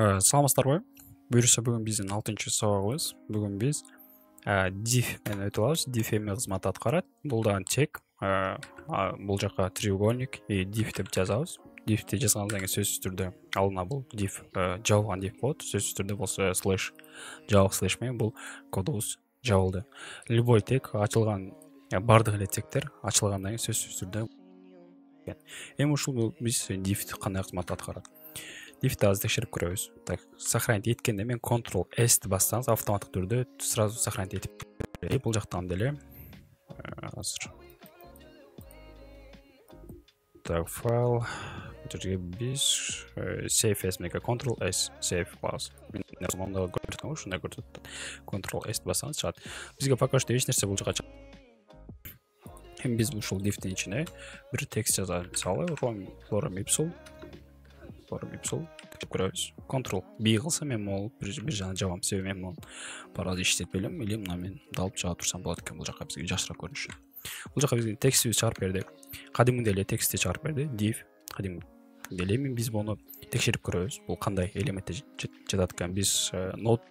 Саламатсыздарбы? Буюрса бүгүн биздин 6-чы сабагыбыз. Бүгүн биз div менен өтүп алабыз. Div эме кызмат аткарат? Бул дагы чек. Бул жака треугольник и div деп жазабыз. Div'ти жазгандан кийин сөзсүз түрдө алдына бул div жабылган div болот. Сөзсүз түрдө болсо слэш жабык слэш менен бул кодубуз жабылды. Любой тег ачылган, бардык эле тегтер ачылгандан кийин сөзсүз түрдө эми ушул биз div'ти кандай кызмат аткарат? Div'ти азыр текшерип көрөбүз. Так, сохранить эткенде мен Ctrl+S бассаңыз автоматтык түрдө сразу сохранить этип берет. Бул жактан деле азыр так, файл жерге биз save as менен Ctrl+S save кылабыз. Мен монда көрсөтөм, ушундай көрсөтөт. Ctrl+S бассаңыз чыгат. Бизге пока что эч нерсе бул жака эми биз ушул div'тин ичине бир текст жазабыз. Мисалы, lorem ipsum деп көрөбүз. Ctrl+B кылсам мен могул бир жана жабам. Себеби мен муну бара эле иштетпей элем, или мына мен далып жаба турсам болот экен. Бул жака бизге жакшыраак көрүнүшү. Бул жака бизге текстти чыгарып берди. Кадимдей эле текстти чыгарып берди. Div кадимдей эле эми биз буну текшерип көрөбүз. Бул кандай элементтер жатат экен. Биз нот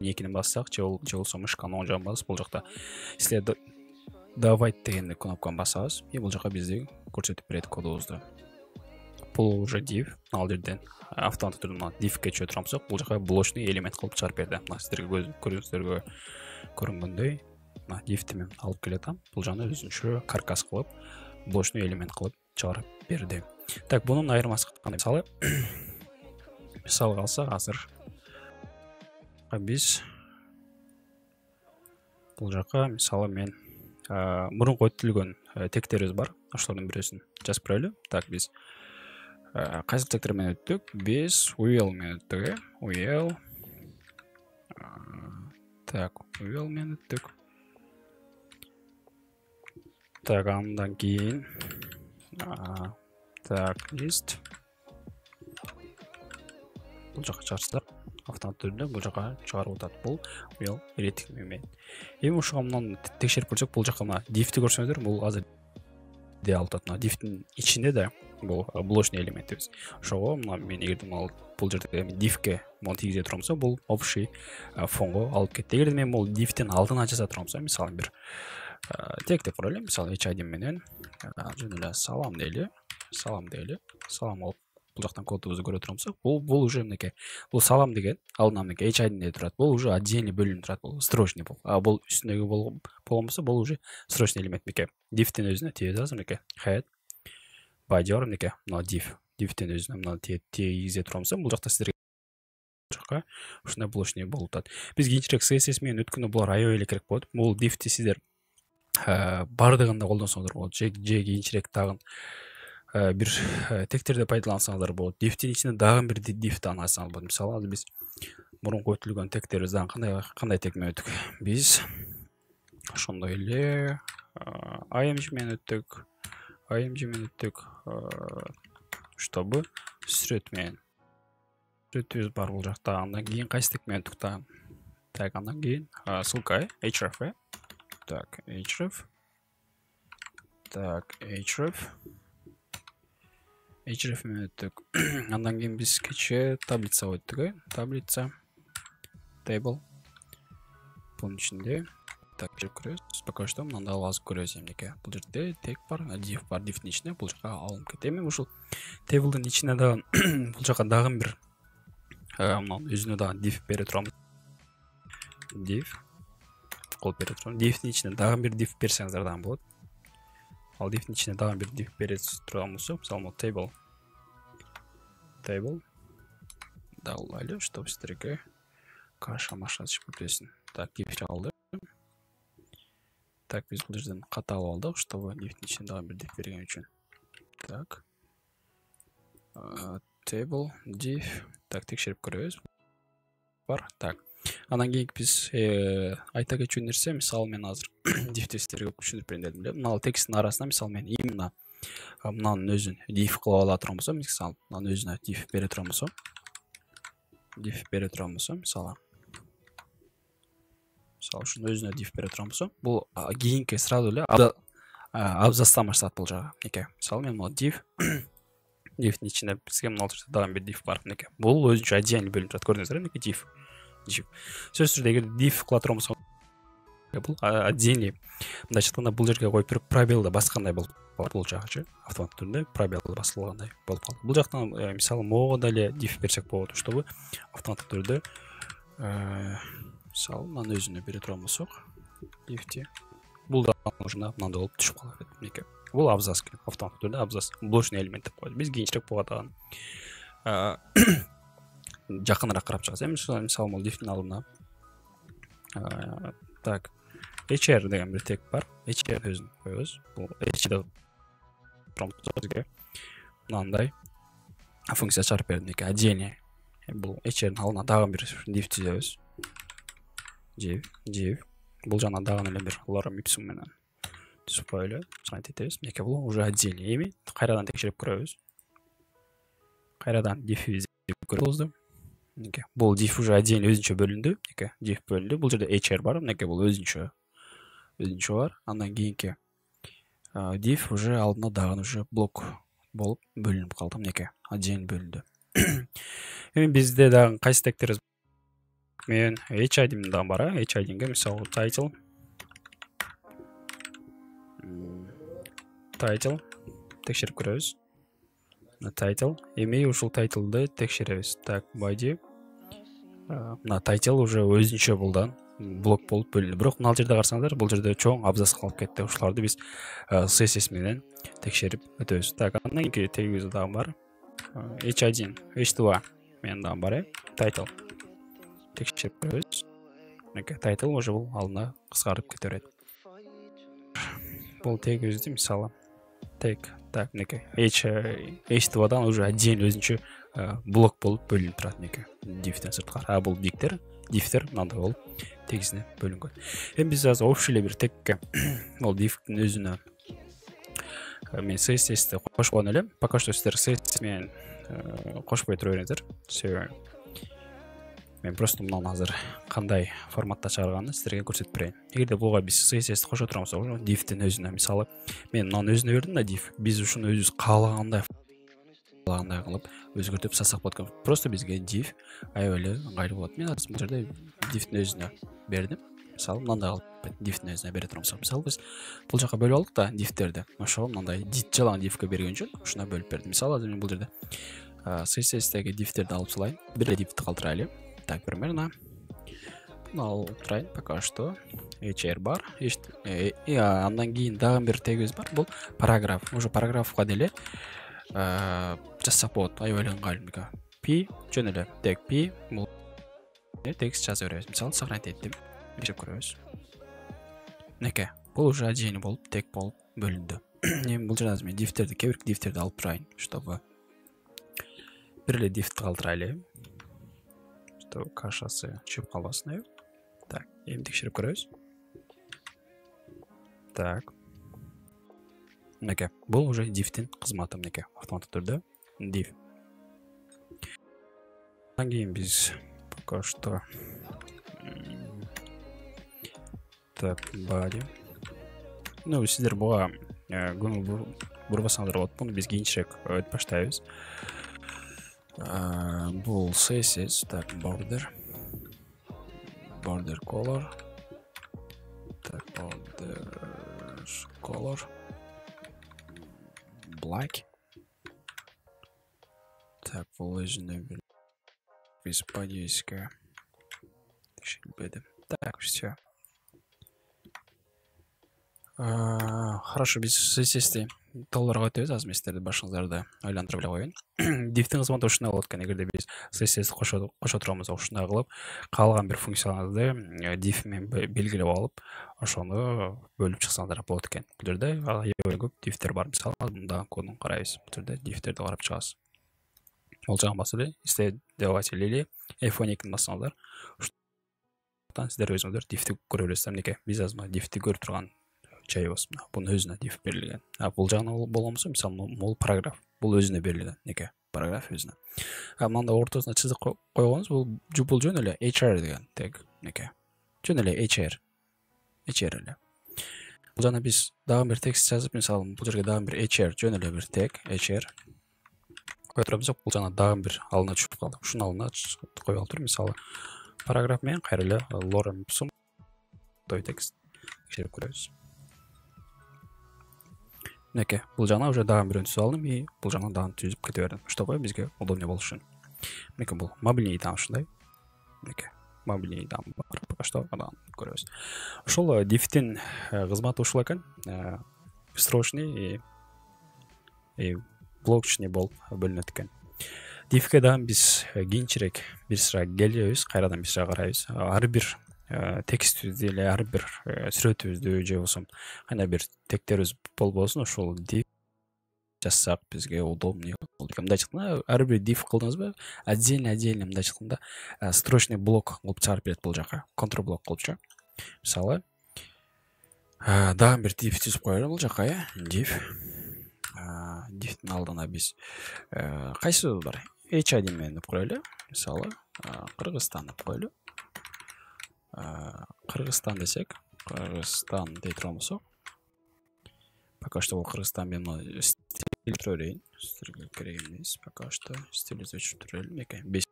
2-ни бассак, же болсо мышканын оң жагын басып, бул жакта силер давайте деген кнопканы басабыз. И бул жака бизди көрсөтүп берет кодубузду. Бул уже div, ал жерден автоматтык түрдө мына div'ке чөп турсак, бул жака блочный элемент кылып чыгарып берди. Мына сиздерге көзүңүздөргө көрүнгөндөй, мына div'ти мен алып келатам. Бул жана өзүнчө каркас кылып, блочный элемент кылып чыгарып берди. Так, бунун айырмасы кандай? Мисалы алсак, азыр биз бул жака мисалы мен мурунку өтүлгөн тегтерибиз бар. Ошолордун бирөөсүн жазып көрөлү. Так, биз кайсы тегтер менен өттүк? Биз UL менен өттүк, UL. Так, UL менен өттүк. Так, андан кийин так, list. Бул жака чыгарсак, автоматтык түрдө бул жака чыгарып атат. Бул UL ретик менен. Эми ушуга мындан текшерип көрсөк, бул жака мына div'ти көрсөңүздөр, бул азыр де алтат. Мына div'тин ичинде да бул блочный элементибиз. Ошого мына мен эгерде бул жерде div'ке муну тийгизе турсам, бул общий фонго алып кетти. Эгерде мен бул div'тин алдына жаза турсам, мисалы бир тег деп коелу, мисалы h1 менен жөн эле салам дейли. Салам алып бул жактан кодубузду көрө турсак, бул уже мынакей. Бул салам деген алдына мынакей h1 деп турат. Бул уже отдельный бөлүнүп турат. Бул строчный бул. Бул үстүндөгү болгон болсо, бул уже срочный элемент мынакей. Div'тин өзүнө тийгизебиз мынакей. Head body мынакей. Мына div'тин өзүнө мына тийгизе турсам, бул жакта сиздерге жака ушундай блочный болуп атат. Биз кийинчерээк CSS менен өткөндө булар аябай эле керек болот. Бул div'ти сиздер бардыгында колдонсоңуздар болот. Же кийинчерээк тагын бир тегтерди пайдалансаңыздар болот. Div'тин ичинде дагы бир div таанасаңыз болот. Мисалы, азыр биз мурунку өтүлгөн тегтерибиз дагы кандай тег менен өттүк? Биз ошондой эле img менен өттүк. Чтобы сүрөт менен. Сүрөтүбүз бар бул жакта. Андан кийин кайсы тег менен өттүк да? Так, андан кийин ссылка, href. Так, href. Так, href менен өттүк. Андан кийин биз кече таблица өттүк, таблица, table. Бунун ичинде так көрөбүз. Пока что мындай алып көрөбүз эмнеке. Бул жерде тег бар, div бар, div'тин ичинде бул жака алынып кетти. Эми ушул table'дын ичине дагы бул жака дагы бир мына өзүнө дагы div бере турам. Div кылып бере турам. Div'тин ичине дагы бир div берсеңиздер дагы болот. Ал div'тин ичине дагы бир div бере турам болсо, мисалы table дагы чтобы сиздерге каша-маша чыгып кетсин. Так, div чалды. Так, биз бул жерден ката алып алдык, чтобы div'тин ичине дагы бир div берген үчүн. Так. Table, div. Так, текшерип көрөбүз. Бар. Так. Андан кийин биз айта кетчү нерсе, мисалы мен азыр div'ти сиздерге түшүндүрүп берейин дедим эле. Мына тексттин арасына мисалы мен именно мынанын өзүн div кылып ала турган болсом, мисалы мынанын өзүнө div бере турган болсом, мисалы ушунун өзүнө div бере турган болсом, бул кийинки сразу эле абзацтан башталат бул жагы. Мисалы мен мына div Diff'in içinde bizge мына жерде дагы бир diff бар мынеке. Бул өзүнчө отдельно бөлүнүп жатат. Көрдүңүздөр мынеке diff. Сөзсүз түрдө эгер diff кыла турганбыз бул отдельный мындайча айтканда бул жерге коюп туруп пробелди баскандай болуп калат. Бул жагычы автоматтуу түрдө пробелди басылгандай болуп калат. Бул жактан мисалы могу деле diff берсек болот, чтобы автоматтуу түрдө мисалы мынанын өзүнө бере турган болсок diff'ти бул да мындай болуп түшүп калат мынеке. Бул абзац автоматтуу түрдө абзац блочный элемент деп коет. Биз кийинчерээк буга дагы жакыныраак карап чыгабыз. Мисалы бул diff'тин алдына так HR деген бир тег бар. HR өзүн коебуз. Бул HR бизге мындай функция чыгарып берди мынеке отдельный. Бул HR'дин алдына дагы бир diff түзөбүз. Div. Бул жана дагы эле бир lorem ipsum менен түзүп коелу. Чынайт этебиз. Мынеке бул уже отдельный. Эми кайрадан текшерип көрөбүз. Кайрадан diff көрөбүз. Мынеке бул diff уже отдельно өзүнчө бөлүндү. Мынеке diff бөлүндү. Бул жерде HR бар. Мынеке бул өзүнчө бар. Андан кийинки diff уже алдына дагы уже блок болуп бөлүнүп калды. Мынеке отдельно бөлүндү. Эми бизде дагы кайсы тегтерибиз мен HID дагы бар. HID'ге мисалы title текшерип көрөбүз. Title. Эми ушул title'ды текшеребиз. Так, body. Мына title уже өзүнчө булдан блок болуп бөлүндү. Бирок мына жерде карасаңыздар, бул жерде чоң абзац калып кетти. Ушуларды биз CSS менен текшерип өтөбүз. Так, андан кийинки тегибиз дагы бар. H1, H2 менен дагы бар. Title. Текшерип көрөбүз. Мынеке title уже бул алдына кыскарып кете берет. Бул тегибизди мисалы тег. Так, мынеке H2-дан уже отдельно өзүнчө блок болуп бөлүнүп турат мынеке. Diff'тен сырткары. Бул diff'тер мындай болуп тегисине бөлүнгөн. Эми биз азыр общий эле бир тегке бул diff'тин өзүнө мен CSS-ти кошкон элем. Пока что сиздер CSS менен кошпой тура бериңиздер. Себеби мен просто мынаны азыр кандай форматта чыгарганын сиздерге көрсөтүп берейин. Эгерде буга биз CSS-ти кошо турганбыз, diff'тин өзүнө мисалы мен мынаны өзүнө бердим да diff. Биз ушуну өзүбүз каалагандай кылып өзгөртүп сасак болот экен. Просто бизге diff аябай ыңгайлуу болот. Мен азыр бул жерде diff'тин өзүнө бердим. Мисалы мындай кылып diff'тин өзүнө бере турам. Мисалы биз бул жака бөлүп алдык да diff'терди. Ошого мындай жалаң diff'ке берген үчүн ушуна бөлүп бердим. Мисалы азыр мен бул жерде CSS-теги diff'терди алып салайын. Бир эле diff'ти калтырайлы. Так, примерно. Алып турайын. Пока что HR бар. Андан кийин дагы бир тегибиз бар. Бул параграф. Уже параграфка деле жазсак болот. Аябай ыңгайлуу. P жөн эле тег P бул текст жаза беребиз. Мисалы сохранить эттим. Текшерип көрөбүз. Мынеке бул уже отдельно болуп тег болуп бөлүндү. Эми бул жерде мен diff'терди, кебирки diff'терди алып турайын, чтобы бир эле diff'ти калтырайлы. Чтобы кашасы чыгып калбасын. Так, эми текшерип көрөбүз. Так. Мынеке бул уже diff'тин кызматы мынеке автоматтуу түрдө diff. Андан кийин биз пока что так, body. Сиздер буга көңүл бурбасаңыздар болот. Буну биз кийинчерээк өтүп баштайбыз. Бул CSS, так, border color. Так, border color black. Так, бул өзүнө бир биз бодийска текшербедим. Так, все. Хорошо, биз CSS-ти толтурууга өтөбүз. Азыр мен сиздерди башыңыздарды айландырып эле коеюн. Diff'тин кызматы ушундай болот экен. Эгерде биз CSS кошо турганбыз, ушундай кылып каалаган бир функцияларды diff менен белгилеп алып, ошону бөлүп чыксаңыздар болот экен. Бул жерде аябай көп diff'тер бар. Мисалы, мында кодун карайбыз. Бул жерде diff'терди карап чыгабыз. Ол жагын басып эле, исследователь или F12-ни бассаңыздар, ушундан сиздер өзүңүздөр diff'ти көрө бересиздер. Мынеке биз азыр diff'ти көрүп турган жайыбыз. Бунун өзүнө diff берилген. Бул жагына болгонбосо, мисалы, бул параграф. Бул өзүнө берилген. Мынеке параграф өзүнө. Мында ортосуна чызык койгонбуз. Бул жөн эле HR деген тег. Мынеке. Жөн эле HR эле. Бул жана биз дагы бир текст жазып, мисалы, бул жерге дагы бир HR жөн эле бир тег HR. кое турабыз, бул жана дагы бир алына түшүп калды. Ушунун алына коюп алып туруп, мисалы параграф менен кайра эле lorem ipsum текст текшерип көрөбүз. Мінекей, бұл жаңа уже дагы бирөөнү түзүп алдым и бұл жаңа дагы түзүп кете бердим. Чтобы бизге удобнее болуш үчүн. Мінекей, бұл мобильный там ушундай. Мінекей, мобильный там бар. Пока что адан көрөбүз. Ошол diff'тин кызматы ушул экен. Срочный и блочный болуп бөлүнөт экен. Diff'ке дагы биз кийинчерээк бир sıra келебиз, кайрадан бир sıra карайбыз. Ар бир текстибизди эле, ар бир сүрөтүбүздү же болбосо кандай бир тектерибиз болбосун, ошол div жазсак бизге удобнее болот. Мындайча айтканда, ар бир div кылдыңызбы, отдельно мындайча айтканда строчный блок кылып чыгарып берет бул жака, контур блок кылыпчы. Мисалы, дагы бир div түзүп коелу бул жака, div. Div'тин алдына биз кайсыбыз бар? H1 менен деп коелу. Мисалы, Кыргызстан деп коелу. Кыргызстан десек, Кыргызстан дей турган болсок, пока что бул Кыргызстан менен стиль төрөйүн. Стиль керек эмес. Пока что стиль өчүп төрөлүм. Эми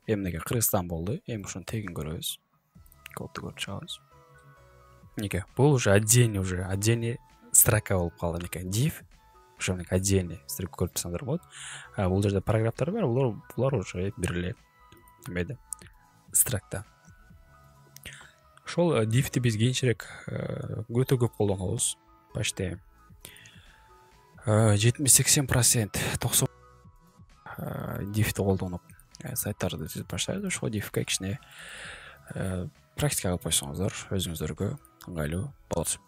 эмнеге Кыргызстан болду? Эми ушуну тегин көрөбүз. Кодду көрүп чыгабыз. Неге? Бул уже отдельный строка болуп калды. Неге? Div уже отдельный строка көрүп турсаңдар болот. Бул жерде параграфтар бар, булар уже бир эле эмеде строкта. Ошол diff'ти биз кийинчерээк өтө көп колдонобуз. Почти 70-80% 90 diff'ти колдонуп сайттарды түзүп баштайбыз. Ошол diff'ке кичине практика кылып койсоңуздар, өзүңүздөргө ыңгайлуу болот.